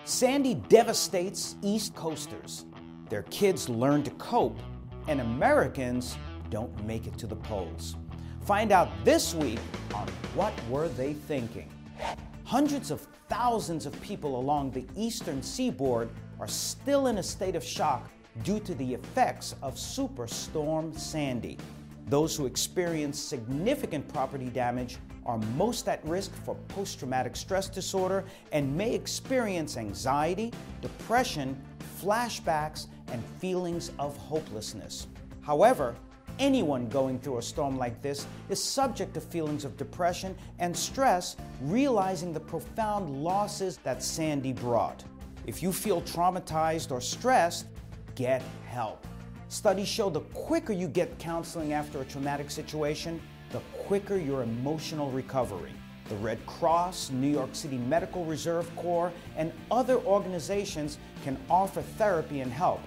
Sandy devastates East Coasters. Their kids learn to cope, and Americans don't make it to the polls. Find out this week on What Were They Thinking? Hundreds of thousands of people along the eastern seaboard are still in a state of shock due to the effects of Superstorm Sandy. Those who experience significant property damage are most at risk for post-traumatic stress disorder and may experience anxiety, depression, flashbacks, and feelings of hopelessness. However, anyone going through a storm like this is subject to feelings of depression and stress, realizing the profound losses that Sandy brought. If you feel traumatized or stressed, get help. Studies show the quicker you get counseling after a traumatic situation, the quicker your emotional recovery. The Red Cross, New York City Medical Reserve Corps, and other organizations can offer therapy and help.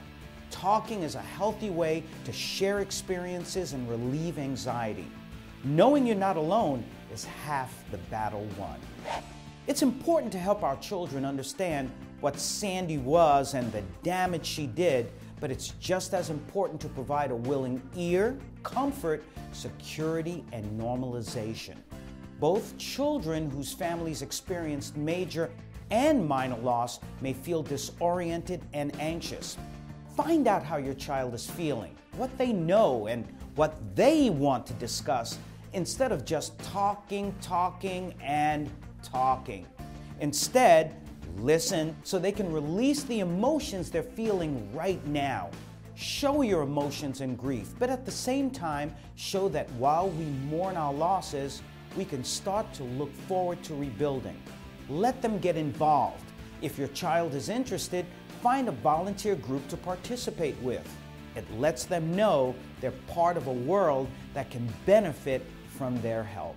Talking is a healthy way to share experiences and relieve anxiety. Knowing you're not alone is half the battle won. It's important to help our children understand what Sandy was and the damage she did, but it's just as important to provide a willing ear, comfort, security, and normalization. Both children whose families experienced major and minor loss may feel disoriented and anxious. Find out how your child is feeling, what they know, and what they want to discuss, instead of just talking. Instead, listen so they can release the emotions they're feeling right now. Show your emotions and grief, but at the same time, show that while we mourn our losses, we can start to look forward to rebuilding. Let them get involved. If your child is interested, find a volunteer group to participate with. It lets them know they're part of a world that can benefit from their help.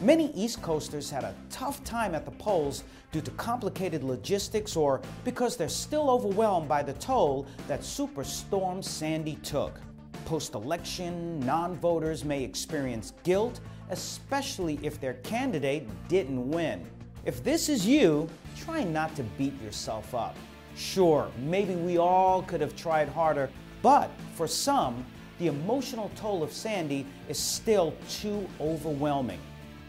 Many East Coasters had a tough time at the polls due to complicated logistics or because they're still overwhelmed by the toll that Superstorm Sandy took. Post-election, non-voters may experience guilt, especially if their candidate didn't win. If this is you, try not to beat yourself up. Sure, maybe we all could have tried harder, but for some, the emotional toll of Sandy is still too overwhelming.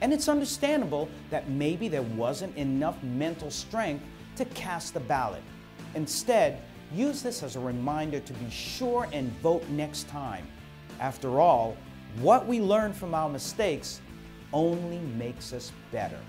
And it's understandable that maybe there wasn't enough mental strength to cast a ballot. Instead, use this as a reminder to be sure and vote next time. After all, what we learn from our mistakes only makes us better.